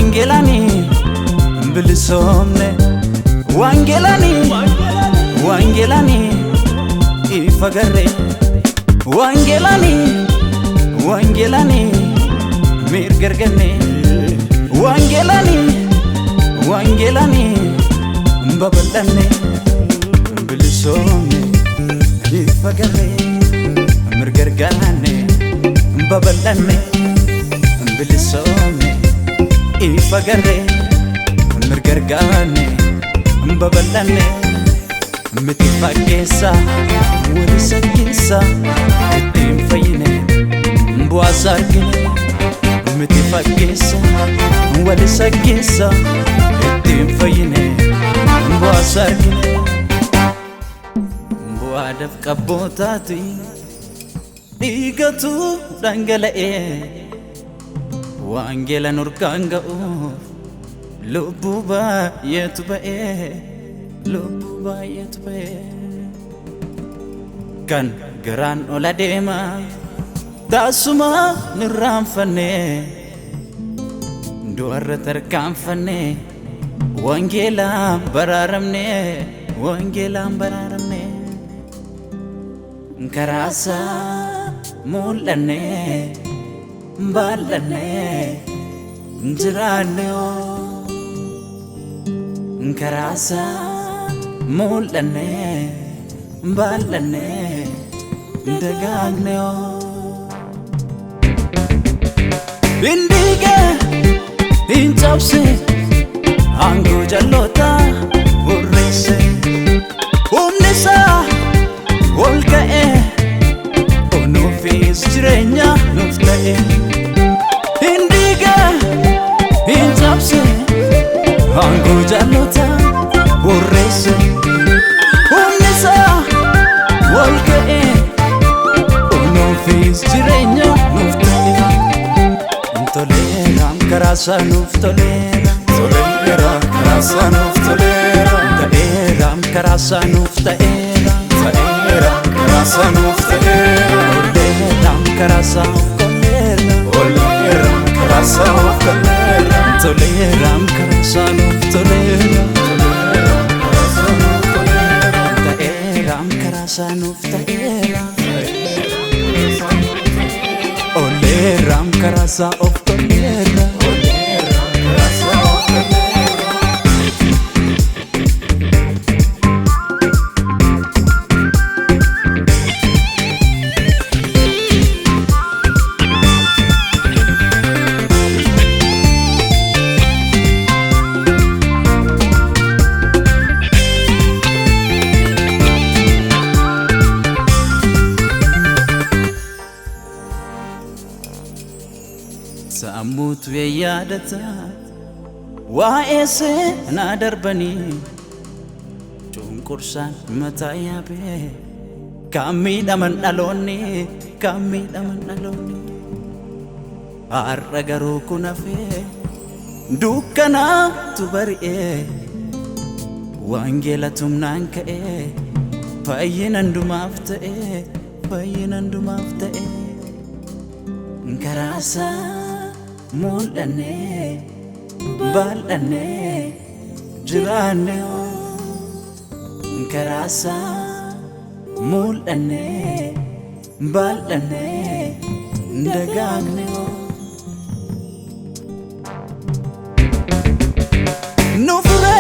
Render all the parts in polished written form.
Wangelani bilisomne Wangelani Wangelani ifagare Wangelani Wangelani mirgargane Wangelani Wangelani babalane bilisomne ifagare mirgargane babalane bilisomne ifagare mirgargane babalane mitifakesa wulisakisa itimfayine mbwasargine mitifakesa wulisakisa itimfayine mbwasargine mbwadaf qabotati digatu dangalae wangela nurkanga lububa yetubae lububa yetubae kan geran oladema tasuma nirramfane duarra tarkamfane wangela bararamne wangela bararamne karasa mulane balane jiraneo karasa mulane balane dagagneo bindiga inchapse angu jalota urrese umnisa olkae onofis jirenya nuftae bindiga inchapse angu jalota urrese umnisa olkae onofis jirenya nuftae tolera karasa nuftolera Tolera karasa nuftolera tolera karasa nuftolera Tolera karasa nuftolera tolera karasa nuftolera Tolera karasa nuftolera tolera karasa nuftolera tolera karasa nuftolera tolera karasa nuftolera سأموت ويادتا وائسي نادر بني جون قرصان متايا بي كامي دمن ألوني كامي دمن ألوني أرغرو كنفي دوكنا تبرئي وانجيلا تمنانكئي فأينا دمافتئي فأينا دمافتئي karasa mulane balane jirane karasa mulane balane dagagne nufure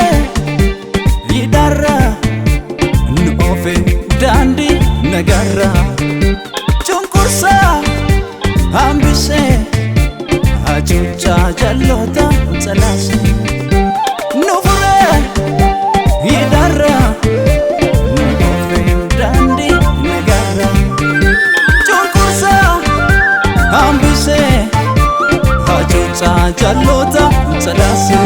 yidara nufe dandi nagara chunkursa ambise achucha jalota salase nufure yidara nufe dandi nagara chunkursa ambise achucha jalota salase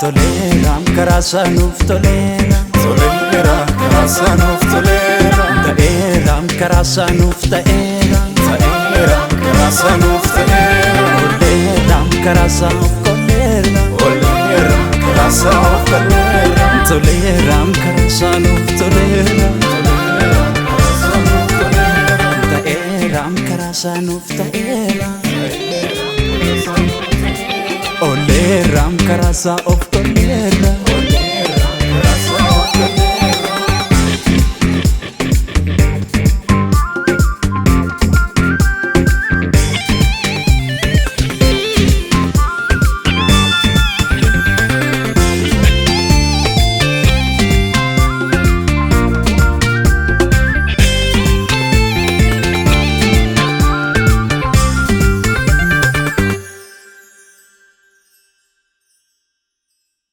tolera karasa nuftolera Tolera karasa nuftolera tolera karasa nuftolera Tolera karasa nuftolera tolera karasa nuftolera Tolera karasa nuftolera tolera karasa nuftolera tolera karasa nuftolera karasa of toleera